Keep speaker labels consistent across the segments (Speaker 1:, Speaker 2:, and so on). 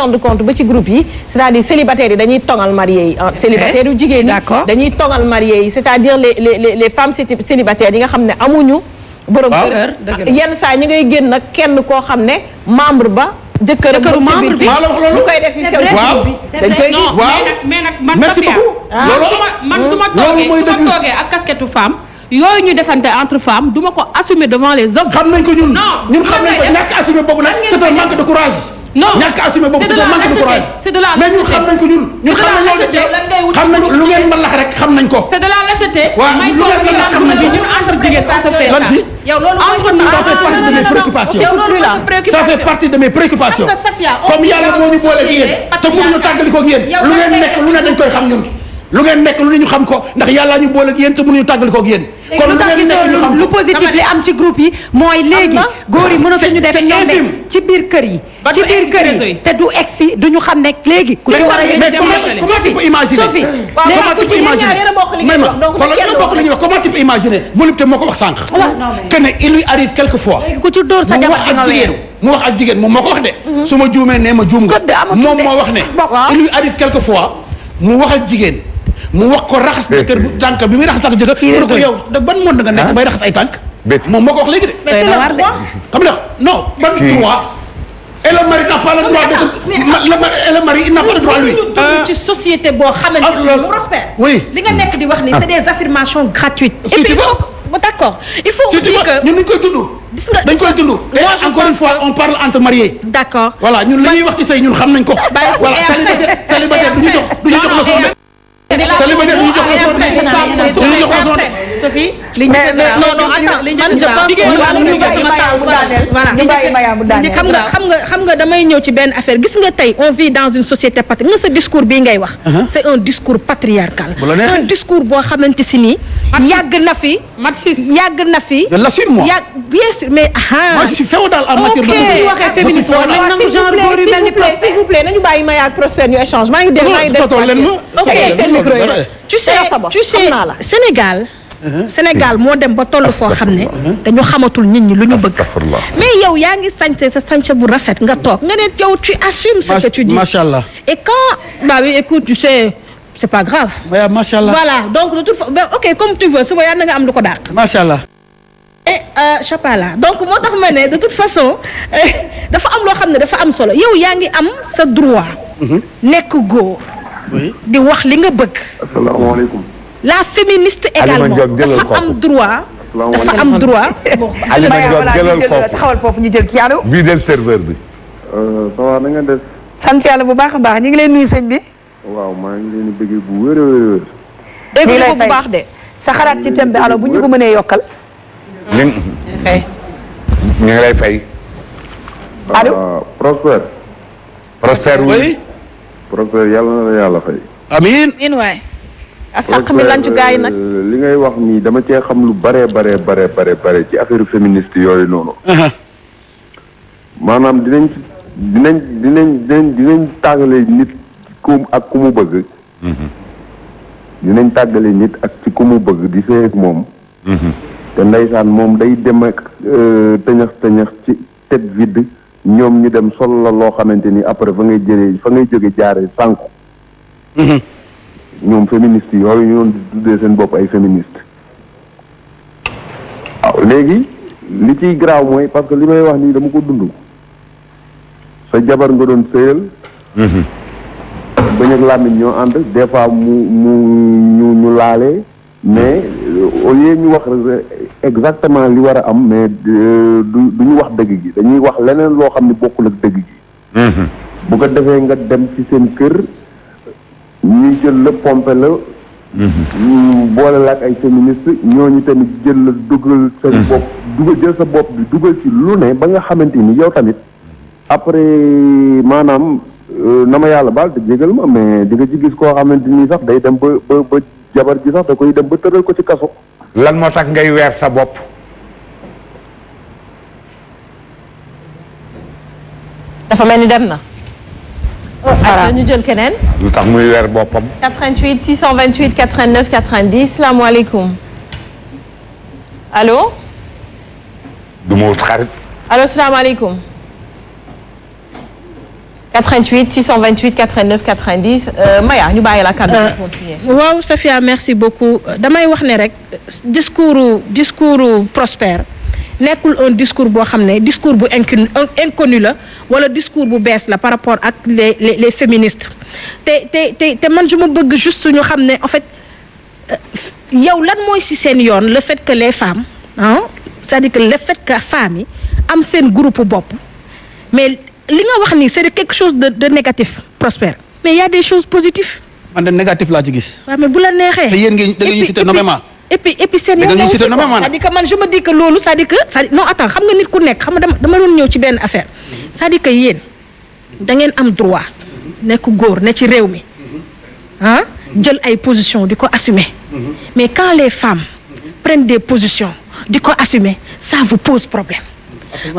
Speaker 1: rendre compte ba ci groupe yi c'est-à-dire célibataires yi dañuy tongal mariés yi célibataires yu jigéen ñi dañuy tongal mariés yi c'est-à-dire les femmes célibataires yi nga xam ne amuñu borom kër yenn saa ñi ngay génn nag kenn koo xam ne membre ba jëkkëru membre bi lu koy def ci sew bi dañ koy gis
Speaker 2: mais nag man Safia man su ma toogee ak casquette femme yooyu ñu defante entre femmes duma ko assumer devant les hommes.
Speaker 3: xam nañ ko ñun xam nañ ko ñàkk assumer boobu nag c'est un manque de courage.
Speaker 2: non
Speaker 3: ñàkk assumer boobu c'est un manque de courage.
Speaker 2: c'est de la lâcheté
Speaker 3: mais ñun xam nañ ko ñun xam nañ loolu xam nañ lu ngeen mën lax rek xam nañ ko.
Speaker 2: c'est de la lâcheté.
Speaker 3: waaw lu ngeen mën lax xam nañ ko
Speaker 2: ñun entre jigéen on se fait ça.
Speaker 1: yow loolu
Speaker 3: ça fait partie de mes préoccupations. ça fait partie de mes préoccupations. comme yàlla moo ñu boole ak yéen te mënuñu tàggali ko ak yéen lu ngeen nekk lu ne dañ koy xam ñun lu ngeen nekk lu ne ñu xam ko ndax yàlla ñu boole ak yéen te mënuñu tàggali ko ak yéen.
Speaker 4: kon lu ngeen nekk ñu xam lu positif li am ci groupe yi mooy léegi góor yi mënatuñu def ñoom ci biir kër yi. ci biir kër yi te du egsi duñu xam ne léegi. ku ci war a yëg
Speaker 3: comment tu peux imaginer
Speaker 4: Sophie
Speaker 3: comment tu peux imaginer comment tu peux imaginer volupté moo ko wax sànq. que ne il lui arrive quelquefois.
Speaker 4: ku ci dóor sa jabar nga weer
Speaker 3: mu wax ak jigéen moom moo ko wax de. su ma juumee nee ma juum nga. moom moo wax ne. il lui arrive quelquefois mu wax ak jigéen. mu wax ko raxas na kër bu tànk bi muy raxas tànk jëkkër mu ko yow da ban monde nga nekk bay raxas ay tànk moom moo ko wax léegi de
Speaker 1: mais c'est le droit
Speaker 3: xam nga non ban droit et le mari n'a pas le droit et le mari il n'a pas le droit lui
Speaker 2: ci société boo xamante ne prospère
Speaker 3: oui
Speaker 2: li nga nekk di wax ni c'est des affirmations gratuites et puis il faut d'accord il faut aussi que
Speaker 3: ñun dañ koy dund dañ koy dund et encore une fois on parle entre mariés
Speaker 2: d'accord
Speaker 3: voilà ñun li ñuy wax ci sëy ñun xam nañ ko voilà célibataire du ñu jox leçon célibataire ñu jox leçon
Speaker 2: Sophie xam nga damay ñëw ci benn affaire gis nga tey on vit dans une société patriarcale nga sa discours bii ngay wax c'est un discours patriarcal un discours boo xamante si nii yàgg na fi
Speaker 3: je l'assume moi
Speaker 2: bien sûr mais
Speaker 3: moi je suis féodal en matière de
Speaker 2: waxee féministe war nañ nangu genre góor yu mel ni
Speaker 1: s'il vous plaît nañu bàyyi Maya ak Prospère ñu échange maa ngi dem
Speaker 2: tu sais Sénégal moo dem ba toll foo xam ne dañu xamatul nit ñi lu ñu bëgg mais yow yaa ngi sañse sa sañse bu rafet nga toog nga ne yow tu assumes ce que tu dis
Speaker 3: machallah
Speaker 2: et quand bah oui écoute tu sais c'est pas grave
Speaker 3: machallah
Speaker 2: voilà donc de toute façon ok comme tu veux suba yàlla na nga am lu ko dàq
Speaker 3: machallah
Speaker 2: et chapala donc moo tax ma ne de toute façon dafa am loo xam ne dafa am solo yow yaa ngi am sa droit nekk góor di wax li nga bëgg
Speaker 5: asalaamaaleykum
Speaker 2: la féministe également dafa am droit dafa am droit bon
Speaker 5: Alima Diop jëlal ko
Speaker 4: taxawal foofu ñu jël kii allo
Speaker 5: bii del serveur bi ça va na nga def
Speaker 4: sant yàlla bu baax a baax ñu ngi leen nuyu sëñ bi
Speaker 5: waaw maa ngi leen di bëggee bu wér a wér
Speaker 1: dégg ko bu baax de
Speaker 4: sa xalaat ci thème bi alors bu ñu ko mënee yokkal
Speaker 5: ñu ngi lay fay
Speaker 4: allo
Speaker 5: Prospère
Speaker 3: oui
Speaker 5: Prospère yàlla na la yàlla fay
Speaker 3: amiin
Speaker 2: waay
Speaker 1: asaq mi lancu gars yi nag
Speaker 5: li ngay wax nii dama cee xam lu bare ci affaire féministe yooyu noonu maanaam dinañ tàggale nit ak ku mu bëgg dinañ tàggale nit ak ci ku mu bëgg di sëy ak moom te ndeysaan moom day dem ak tëñax ci tête vide ñoom ñu dem sol la loo xamante ni après fa ngay jóge jaare sànku ñoom féministe yooyu ñoon di tuddee seen bopp ay féministe waaw léegi li ciy garaaw mooy parce que li may wax nii dama ko dund sa jabar nga doon sëyal bañ ak làmmiñ ñoo ànd des fois ñu laalee mais au lieu ñu wax exactement li war a am mais du ñu wax dëgg gi dañuy wax leneen loo xam ne bokkul ak dëgg gi bu ko defee nga dem ci seen kër ñuy jël la pompe la boole la ak ay féministe ñooñu tamit jël la dugal sa bopp jël sa bopp bi dugal ci lu ne ba nga xamante ni yow tamit après maanaam na ma yàlla baal te jégal ma mais di nga ci gis koo xamante ni sax day dem ba jabar ji sax da koy dem ba tëral ko ci kaso.
Speaker 6: lan moo tax ngay weer sa bopp.
Speaker 1: dafa mel ni dem na. voilà ñu jël keneen.
Speaker 6: lu tax muy weer boppam.
Speaker 1: 88 628 89 90 salaamaaleykum allo.
Speaker 6: du ma wut xarit.
Speaker 1: allo salaamaaleykum. 88 628 89 90 Maya ñu bàyyi la kàddu gi continuer.
Speaker 2: waaw Safia merci beaucoup damay wax ne rek discours Prospère nekkul un discours boo xam ne discours bu inconnu la wala discours bu bees la par rapport ak les féministes te man je me bëgg juste ñu xam ne en fait yow lan mooy ci seen yoon le fait que les femmes c'est-à-dire que le fait que femmes yi am seen groupe bopp mais li nga wax nii c'est quelque chose de négatif Prospère mais il y a des choses positives.
Speaker 3: man de négatif laa ci gis.
Speaker 2: waaw mais bu la neexee.
Speaker 3: te yéen ngeen da ngeen ñu cité nommément.
Speaker 2: et puis seen yoon aussi c'est-à-dire que man je me dis que loolu c'est-à-dire que non attends xam nga nit ku nekk xam nga dama doon ñëw ci benn affaire c'est-à-dire que yéen da ngeen am droit nekk góor ne ci réew mi jël ay positions di ko assumer mais quand les femmes prennent des positions di ko assumer ça vous pose problème.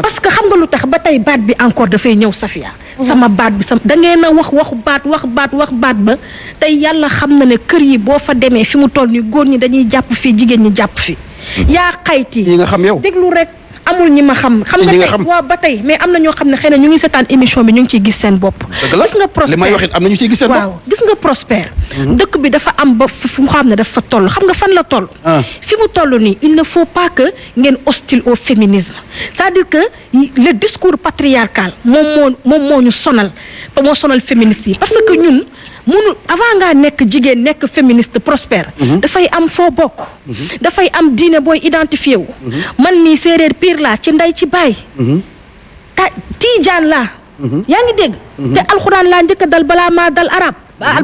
Speaker 2: parce que xam nga lu tax ba tey baat bi encore dafay ñëw Safia sama baat bi da ngeen a wax baat ba tey yàlla xam na ne kër yi boo fa demee fi mu toll nii góor ñi dañuy jàpp fii jigéen ñi jàpp fii yaa xayti
Speaker 3: yi nga xam yow
Speaker 2: déglu rek amul ñi ma xam nga tey waaw ba tey mais am na ñoo xam ne xëy na ñu ngi seetaan émission bi ñu ngi ciy gis seen bopp gis nga Prospère
Speaker 3: li may wax it am na ñu ciy gis seen bopp
Speaker 2: waaw gis nga Prospère dëkk bi dafa am ba fu mu xam ne dafa toll xam nga fan la toll fi mu toll nii il ne faut pas que ngeen hostile au féminisme c'est-à-dire que le discours patriarcal moom moo ñu sonal ba moo sonal féministes yi parce que ñun avant ngaa nekk jigéen nekk féministe Prospère dafay am foo bokk dafay am diine booy identifié wu man nii séeréer pire laa ci ndey ci baay tiijaan laa yaa ngi dégg te alxuraan laa njëkk dal balaa maa dal arab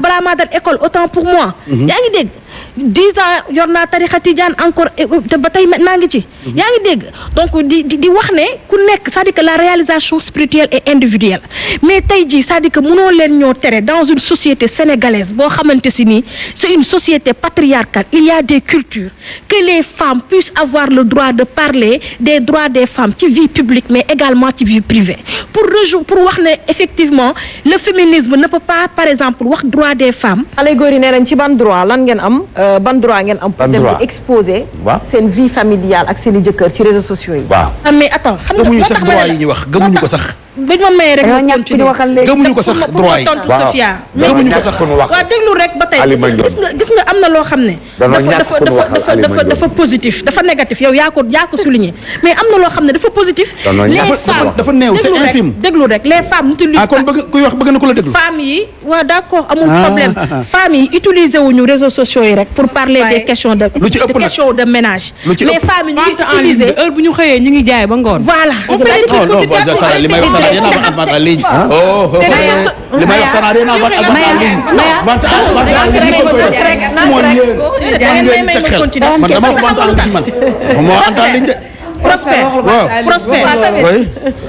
Speaker 2: balaa maa dal école autant pour moi yaa ngi dégg 10 ans yor naa tarixa tijaan encore te ba tey maa ngi ci yaa ngi dégg donc di wax ne ku nekk c'est-à-dire que la réalisation spirituelle est individuelle mais tey jii c'est-à-dire que mënoo leen ñoo tere dans une société sénégalaise boo xamante si nii c'est une société patriarcale il y a des cultures que les femmes puissent avoir le droit de parler des droits des femmes ci vie publique mais également ci vie privée pour wax ne effectivement le féminisme ne peut pas par exemple wax droit des femmes
Speaker 1: xale góor yi nee nañ ci ban droit lan ngeen am ban droit ngeen am pour dem di exposer seen vie familiale ak seen i jëkkër ci réseaux sociaux yi
Speaker 2: mais attends xam nga
Speaker 3: gëmuñu sax droit yi ñuy wax gëmuñu ko sax
Speaker 2: dañ ma may rek
Speaker 3: gëmuñu ko sax droit yi
Speaker 2: tontu Sofia
Speaker 3: gëmuñu ko sax
Speaker 2: waaw déglu rek ba tey gis nga am na loo xam ne dafa positif dafa négatif yow yaa ko souligné mais am na loo xam ne dafa positif les femmes
Speaker 3: dafa néew c'est infime
Speaker 2: déglu rek les femmes n'utilisent
Speaker 3: kon kuy wax bëgg na ko la déglu
Speaker 2: femmes yi waaw d'accord amul problème femmes yi utiliser wuñu réseaux sociaux yi rek pour parler des questions de ménage les femmes yi ñu utiliser
Speaker 7: heure bu ñu xëyee ñu ngi jaay ba ngoon
Speaker 2: voilà
Speaker 3: li may wax rien à vendre en ligne. li may wax ça n'a rien à vendre man dama wax vente en ligne man. moo vente en ligne de.
Speaker 2: Prospère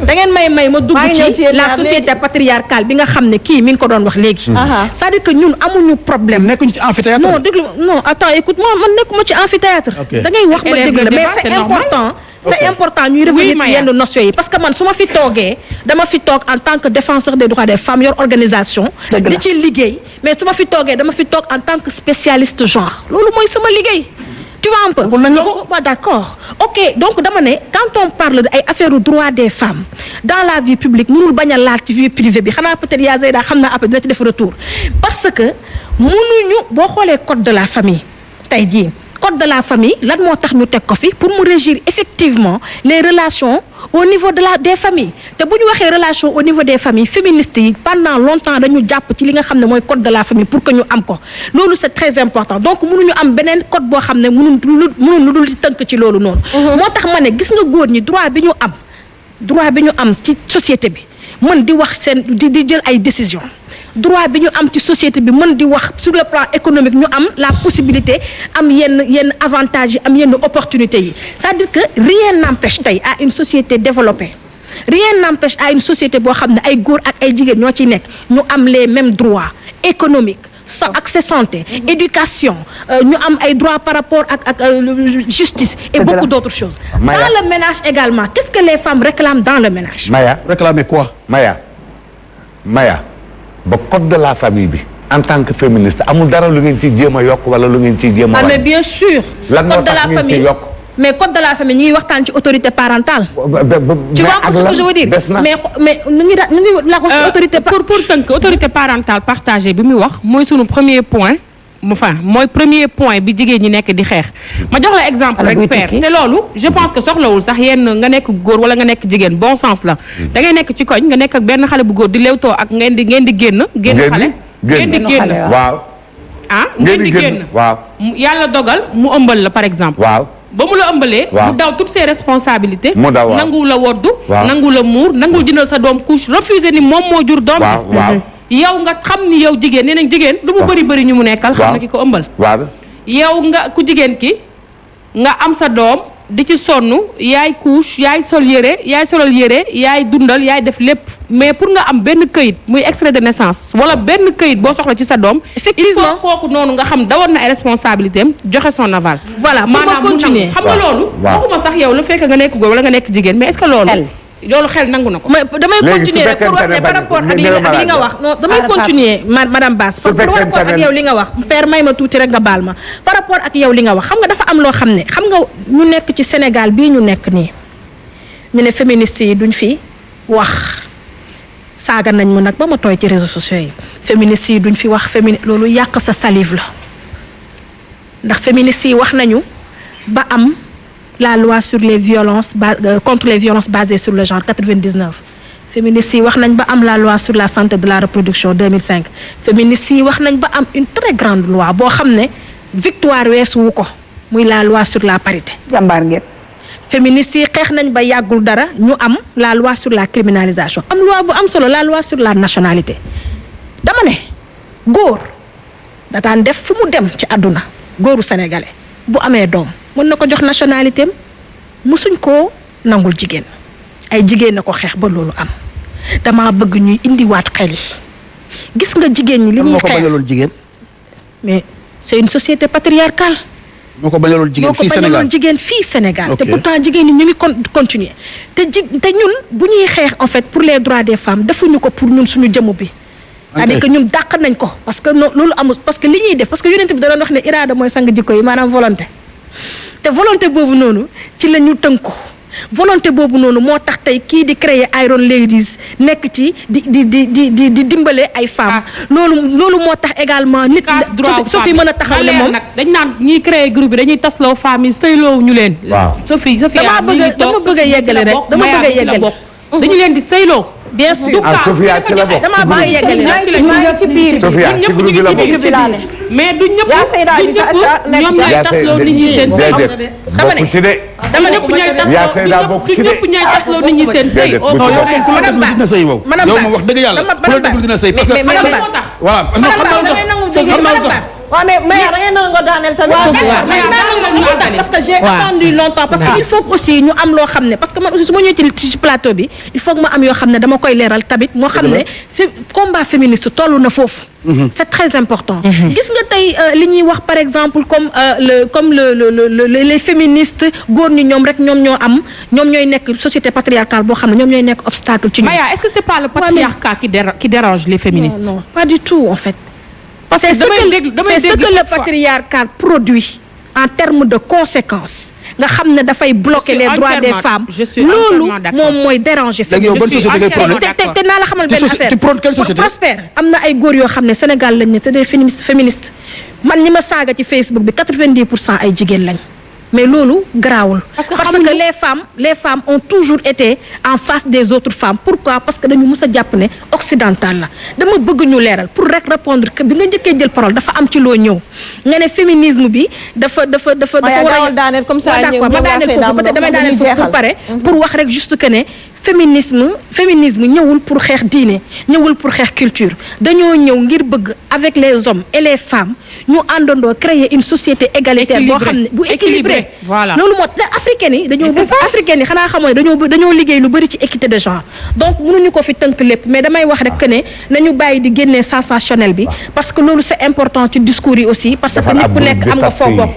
Speaker 2: da ngeen may ma dugg ci la société patriarcale bi nga xam ne kii mi ngi ko doon wax léegi. c'est-à-dire que ñun amuñu problème.
Speaker 3: nekkuñu ci amphithéâtre.
Speaker 2: non déglu non attends écoute moi man nekkuma ci amphithéâtre. da ngay wax ma déglu la mais c'est important. c'est important ñuy revenir ci yenn notions yi parce que man su ma fi toogee dama fi toog en tant que défenseur des droits des femmes yor organisation. di ci liggéey mais su ma fi toogee dama fi toog en tant que spécialiste genre loolu mooy sama liggéey. tu vois un peu donc d'accord ok donc dama ne quand on parle de ay affaire droit des femmes dans la vie publique mënul bañ a laal ci vie privée bi xanaa peut-être yaa Zeyda xam naa après dina ci def retour parce que mënuñu boo xoolee code de la famille tey jii code de la famille lan moo tax ñu teg ko fi pour mu régir effectivement les relations au niveau des familles te bu ñu waxee relation au niveau des familles féministes yi pendant longtemps dañu jàpp ci li nga xam ne mooy code de la famille pour que ñu am ko loolu c'est très important donc mënuñu am beneen code boo xam ne mënuñ lu dul ci tënk ci loolu noonu moo tax ma ne gis nga góor ñi droit bi ñu am ci société bi mën di wax seen di jël ay décisions droit bi ñu am ci société bi mën di wax sur le plan économique ñu am la possibilité am yenn avantages yi am yenn opportunités yi c'est-à-dire que rien n'empêche tey à une société développée rien n'empêche à une société boo xam ne ay góor ak ay jigéen ñoo ci nekk ñu am les mêmes droits économiques accès santé éducation ñu am ay droits par rapport ak justice et beaucoup d'autres choses dans le ménage également qu'est-ce que les femmes réclament dans le ménage
Speaker 3: réclamer quoi
Speaker 6: Maya ba code de la famille bi en tant que féministe amul dara lu ngeen ciy jéem a yokk wala lu ngeen ciy jéem a
Speaker 2: mais bien sûr
Speaker 6: lan moo tax ngeen ciy yokk
Speaker 2: mais code de la famille ñu ngi waxtaan ci autorité parentale. tu vois ce que je veux dire. mais ñu ngi la ko autorité.
Speaker 7: pour tënk autorité parentale partagée bi muy wax mooy sunu premier point. mooy premier point bi jigéen ñi nekk di xeex ma jox la exemple rek père te loolu je pense que soxlawul sax yenn nga nekk góor wala nga nekk jigéen bon sens la da ngay nekk ci koñ nga nekk ak benn xale bu góor di léewtoo ak ngeen di génn xale ngeen di génn
Speaker 6: waaw
Speaker 7: ngeen di génn
Speaker 6: waaw
Speaker 7: yàlla dogal mu ëmbal la par exemple
Speaker 6: waaw
Speaker 7: ba mu la ëmbalee mu daw toutes ses responsabilités nangu la woddu nangu la muur nangu jëndal sa doom couche refusé ni moom moo jur doom yow nga xam ni yow jigéen nee nañ jigéen lu mu bëri ñu mu nekkal xam na ki ko ëmbal yow nga ku jigéen ki nga am sa doom di ci sonn yaay couche yaay solal yére yaay dundal yaay def lépp mais pour nga am benn këyit muy extrait de naissance wala benn këyit boo soxla ci sa doom effectivement il faut kooku noonu nga xam dawoon na ay responsabilité am joxe son aval
Speaker 2: voilà maanaam continuer
Speaker 7: xam nga loolu waxuma sax yow lu fekk nga nekk góor wala nga nekk jigéen mais est-ce que loolu xel nangu na ko.
Speaker 2: mais damay continuer rek pour wax ne par rapport ak li nga wax non damay continuer madame Bass pour rapport ak yow li nga wax père may ma tuuti rek nga baal ma par rapport ak yow li nga wax xam nga dafa am loo xam ne xam nga ñu nekk ci Sénégal bii ñu nekk nii ñu ne féministes yi duñ fi wax saaga nañ ma nag ba ma tooy ci réseaux sociaux yi féministes yi duñ fi wax loolu yàq sa salive la ndax féministes yi wax nañu ba am la loi sur les violences contre les violences basées sur le genre 99 féministes yi wax nañ ba am la loi sur la santé de la reproduction 2005 féministes yi wax nañ ba am une très grande loi boo xam ne victoire weesuwu ko muy la loi sur la parité.
Speaker 4: jàmbaar ngeen.
Speaker 2: féministes yi xeex nañ ba yàggul dara ñu am la loi sur la criminalisation am loi bu am solo la loi sur la nationalité dama ne góor da daan def fu mu dem ci àdduna góoru sénégalais bu amee doom. mën na ko jox nationalité am musuñ koo nangul jigéen ay jigéen na ko xeex ba loolu am dama bëgg ñuy indiwaat xel yi gis nga jigéen ñi li ñuy xeex
Speaker 3: moo ko bañaloon jigéen
Speaker 2: mais c'est une société patriarcale
Speaker 3: moo ko bañaloon jigéen fii Sénégal
Speaker 2: te pourtant jigéen ñi ñu ngi continuer te ñun bu ñuy xeex en fait pour les droits des femmes defuñu ko pour ñun suñu jëmm bi c'est-à-dire que ñun dàq nañ ko parce que loolu amul parce que li ñuy def parce que yonent bi da doon wax ne iraada mooy sang jikko yi maanaam volonté te volonté boobu noonu ci la ñu tënku volonté boobu noonu moo tax tey kii di créer Iron Ladies nekk ci di dimbale ay femmes. loolu moo tax également nit Sophie mën a taxaw ne moom
Speaker 7: dañ naan ñiy créer groupe bi dañuy tasloo femmes yi sëyloo ñu leen.
Speaker 6: waaw
Speaker 7: Sophie
Speaker 2: dama bëgg a yeggale rek dama bëgg a yeggale
Speaker 7: dañu leen di sëyloo.
Speaker 2: bien sûr
Speaker 6: Sophia ci la bokk
Speaker 2: dama bëgg a yeggale rek
Speaker 6: ci biir Sophia ci groupe bi la bokk
Speaker 7: mais du ñëpp ñoom ñooy tasloo nit ñi seen sëy dama ne du ñëpp ñooy tasloo nit ñi seen sëy
Speaker 3: yow moom ku la déglu dina sëy wow yow moom wax dëgg yàlla ku la déglu dina sëy parce que voilà
Speaker 1: waaw mais da ngay nangu daaneel tamit
Speaker 2: parce que j'ai attendu longtemps parce que il faut aussi ñu am loo xam ne parce que man aussi su ma ñëwee ci plateau bi il faut que ma am yoo xam ne dama koy leeral tamit moo xam ne c'est combat féministe toll na foofu c'est très important gis nga tey li ñuy wax par exemple comme les féministes góor ñi ñoom rek ñoom ñooy nekk société patriarcale boo xam ne ñoom ñooy nekk obstacle ci ñu
Speaker 7: Maya est-ce que c'est pas le patriarcat qui dérange les féministes
Speaker 2: non pas du tout en fait parce que c'est ce que le patriarcat produit en termes de conséquences nga xam ne dafay bloquer les droits des femmes loolu moom mooy déranger féministe te naa la xamal benn affaire pour prospère am na ay góor yoo xam ne Sénégal lañ ne te des féministes man ñi ma saaga ci Facebook bi 90% ay jigéen lañ mais loolu garaawul parce que les femmes ont toujours été en face des autres femmes pourquoi parce que dañu mës a jàpp ne occidental la dama bëgg ñu leeral pour rek répondre que bi nga njëkkee jël parole dafa am ci loo ñëw nga ne féminisme bi dafa war a
Speaker 1: daaneel comme ça
Speaker 2: d'accord ma daaneel foofu peut-être damay daaneel foofu pour pare pour wax rek juste que ne féminisme ñëwul pour xeex diine ñëwul pour xeex culture dañoo ñëw ngir bëgg avec les hommes et les femmes ñu àndandoo créer une société égalitaire boo xam ne bu équilibré
Speaker 7: voilà
Speaker 2: loolu moo tax africaine yi dañoo bëgg africaine yi xanaa xamoo ne dañoo liggéey lu bëri ci équité de genre donc mënuñu ko fi tënk lépp mais damay wax rek que ne nañu bàyyi di génnee sensationnel bi parce que loolu c'est important ci discours yi aussi parce que nit ku nekk am nga foo bokk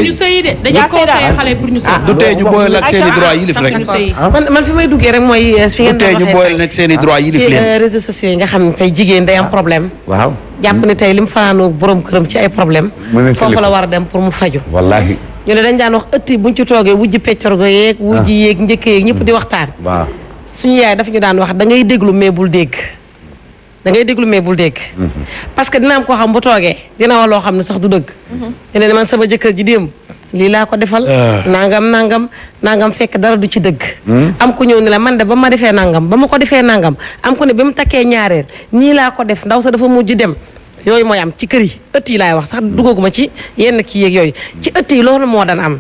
Speaker 7: ñu sëyi de dañuy conseillé xale pour ñu sëy
Speaker 3: du tee ñu boole ak seen i droit yilif rek
Speaker 8: man fi may duggee rek mooy fi ngeen
Speaker 3: tey ñu boole nag seen i droit yi def leen
Speaker 8: réseaux sociaux yi nga xam ne tey jigéen day am problème
Speaker 6: waaw
Speaker 8: jàpp ne tey li mu fanaanoo borom këram ci ay problème foofu la war a dem pour mu faju
Speaker 6: wallahi
Speaker 8: ñu ne dañ daan wax ëtt yi buñ ci toogee wujji peccorgo yeeg wujji yeeg njëkk yeeg ñëpp di waxtaan
Speaker 6: waaw
Speaker 8: suñu yaay dafa ñu daan wax da ngay déglu mais bul dégg da ngay déglu mais bul dégg parce que dina am koo xam bu toogee dina wax loo xam ne sax du dëgg ne man sama jëkkër ji démb lii laa ko defal nangam fekk dara du ci dëgg am ku ñëw ne la man de ba ma defee nangam ba ma ko defee nangam am ku ne ba mu takkee ñaareel nii laa ko def ndaw sa dafa mujj dem yooyu mooy am ci kër yi ëtt yi laay wax sax duggaguma ci yenn kii yeeg yooyu ci ëtt yi loolu moo daan am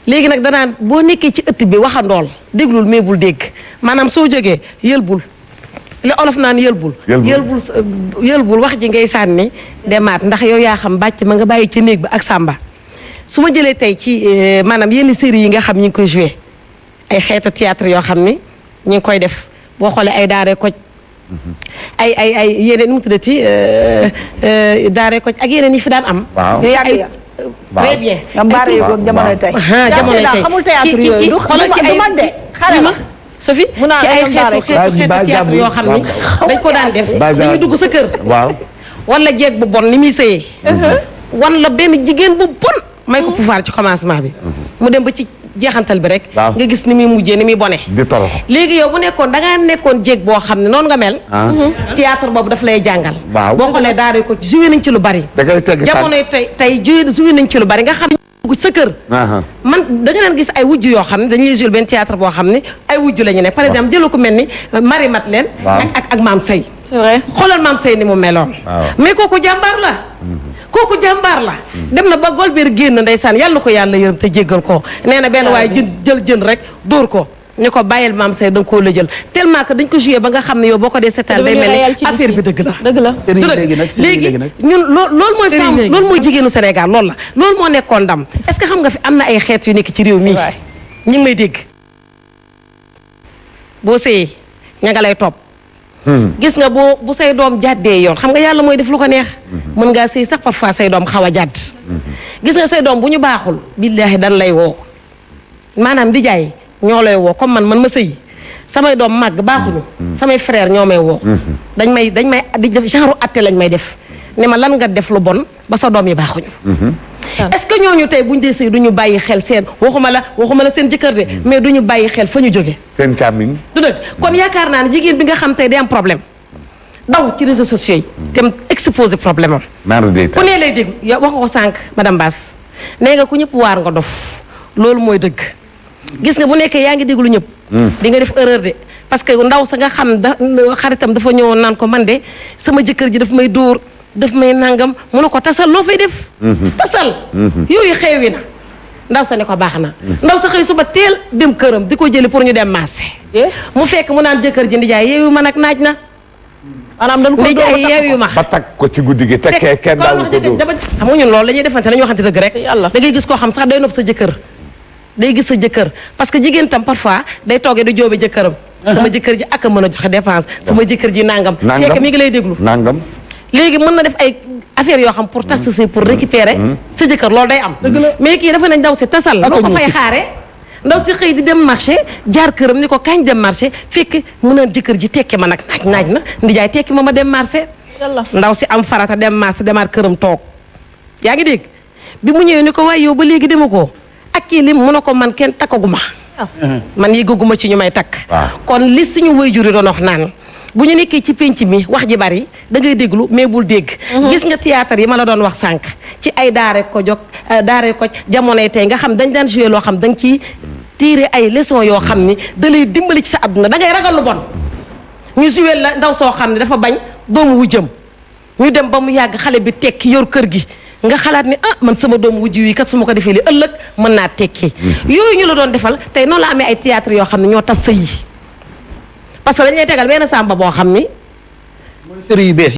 Speaker 8: léegi nag danaan boo nekkee ci ëtt bi waxandool déglul mais bul dégg maanaam soo jógee yëlbul li olof naan yëlbul wax ji ngay sànni demaat ndax yow yaa xam bàcc ma nga bàyyi ci néeg ba ak sàmba su ma jëlee tey ci maanaam yenn série yi nga xam ñi ngi koy joué ay xeetu théâtre yoo xam ni ñi ngi koy def boo xoolee ay daaree koj ay yeneen nu mu tuddati daaree koj ak yeneen yi fi daan am très bien
Speaker 1: jamono tey xamul théâtre yooyu
Speaker 8: xoolal ci ay xale ma Sophie ci ay xeetu théâtre yoo xam ni dañ ko daan def dañuy dugg sa kër
Speaker 6: waaw
Speaker 8: wala jeeg bu bon ni muy sëyee wan la benn jigéen bu bon may ko pouvoir ci commencement bi mu dem ba ci jeexantal bi rek nga gis ni muy mujjee ni muy bone
Speaker 6: di torox
Speaker 8: léegi yow bu nekkoon da ngaa nekkoon jéeg boo xam ne noonu nga mel théâtre boobu daf lay jàngal boo xoolee daara ko joué nañ ci lu bari jamonoy tey joué nañ ci lu bari nga xam ne sa kër man da nga naan gis ay wujju yoo xam ne dañuy joué benn théâtre boo xam ne ay wujju la ñu ne par exemple jëla ko mel ni Marie Madeleine ak Mame Seye
Speaker 1: c'est vrai
Speaker 8: xoolal Mame Seye ni mu meloon mais kooku jàmbaar la dem na ba Golbert génn ndeysaan yàlla na ko yàlla yërëm te jéggal ko nee na benn waaye jën rek dóor ko ñu ko bàyyil Mame Seye da nga koo lëjël tellement que dañ ko joué ba nga xam ne yow boo ko dee seetaan day mel ni affaire bi dëgg la léegi ñun loolu mooy femme loolu mooy jigéenu Sénégal loolu moo nekkoon ndam est-ce que xam nga fi am na ay xeet yu nekk ci réew mii ñi ngi may dégg boo sëyee ña nga lay topp gis nga bu say doom jàddee yoon xam nga yàlla mooy def lu ko neex mën ngaa sëy sax parfois say doom xaw a jàdd gis nga say doom bu ñu baaxul billaahi dan lay woo maanaam di jaay ñoo lay woo comme man ma sëy samay doom màgg baaxuñu samay frère ñoo may woo dañ may di def genre atte lañ may def ne ma lan nga def lu bon ba sa doom yi baaxuñu est-ce que ñooñu tey buñ dee sëy du ñu bàyyi xel seen waxuma la seen jëkkër de mais du ñu bàyyi xel fa ñu jóge
Speaker 6: seen càmmiñ
Speaker 8: du dëgg kon yaakaar naa ne jigéen bi nga xam tey day am problème daw ci réseaux sociaux yi dem exposer problème am ku nee lay dégg yow wax nga ko sànq madame Bass nee nga ku ñëpp waar nga dof loolu mooy dëgg gis nga bu nekkee yaa ngi déglu ñëpp di nga def erreur de parce que ndaw sa nga xam xaritam dafa ñëwoon naan ko man de sama jëkkër ji daf may dóor daf may nangam mu ne ko tasal loo fay def tasal yooyu xeewi na ndaw sa ne ko baax na ndaw sa xëy suba teel dem këram di ko jëli pour ñu dem marché mu fekk mu naan jëkkër ji ndijaay yeewu ma nag naaj na maanaam dañ ko ndijaay yeewu ma
Speaker 6: ba tag ko ci guddi gi tekkee kenn daawu ko dóor
Speaker 8: xam nga ñun loolu la ñuy defante nañu waxante dëgg rek da ngay gis koo xam sax day nopp sa jëkkër day gis sa jëkkër parce que jigéen tam parfois day toogee di joobe jëkkëram sama jëkkër ji ak a mën a joxe dépense sama jëkkër ji nangam fekk mi ngi lay déglu nangam léegi mën na def ay affaire yoo xam pour tas si pour récupérer sa jëkkër loolu day am mais kii dafa nañ ndaw si tasal boo ko fay xaare ndaw si xëy di dem marché jaar këram ni ko kañ dem marché fekk mu naan jëkkër ji tekki ma nag naaj na ndijaay tekki ma dem marché ndaw si am farata dem marché demaat këram toog yaa ngi dégg bi mu ñëwee ni ko waaye yow ba léegi dema ko ak kii lim mu ne ko man kenn takkaguma man yëggaguma ci ñu may takk kon li suñu waajur yi doon wax naan bu ñu nekkee ci penc mi wax ji bari da ngay déglu mais bul dégg gis nga théâtre yi ma la doon wax sànq ci ay daare ko jamonoy tey nga xam dañ daan joué loo xam da nga ciy tirer ay leçons yoo xam ni da lay dimbali ci sa àdduna da ngay ragal lu bon ñu joué la ndaw soo xam ne dafa bañ doomu wujjam ñu dem ba mu yàgg xale bi tekki yor kër gi nga xalaat ni man sama doom wujj yi kat su ma ko defee li ëllëg mën naa tekki yooyu ñu la doon defal tey noonu la amee ay théâtre yoo xam ne ñoo tas sëy yi parce que dañ lay tegal benn sàmba boo xam ni
Speaker 3: série yu bees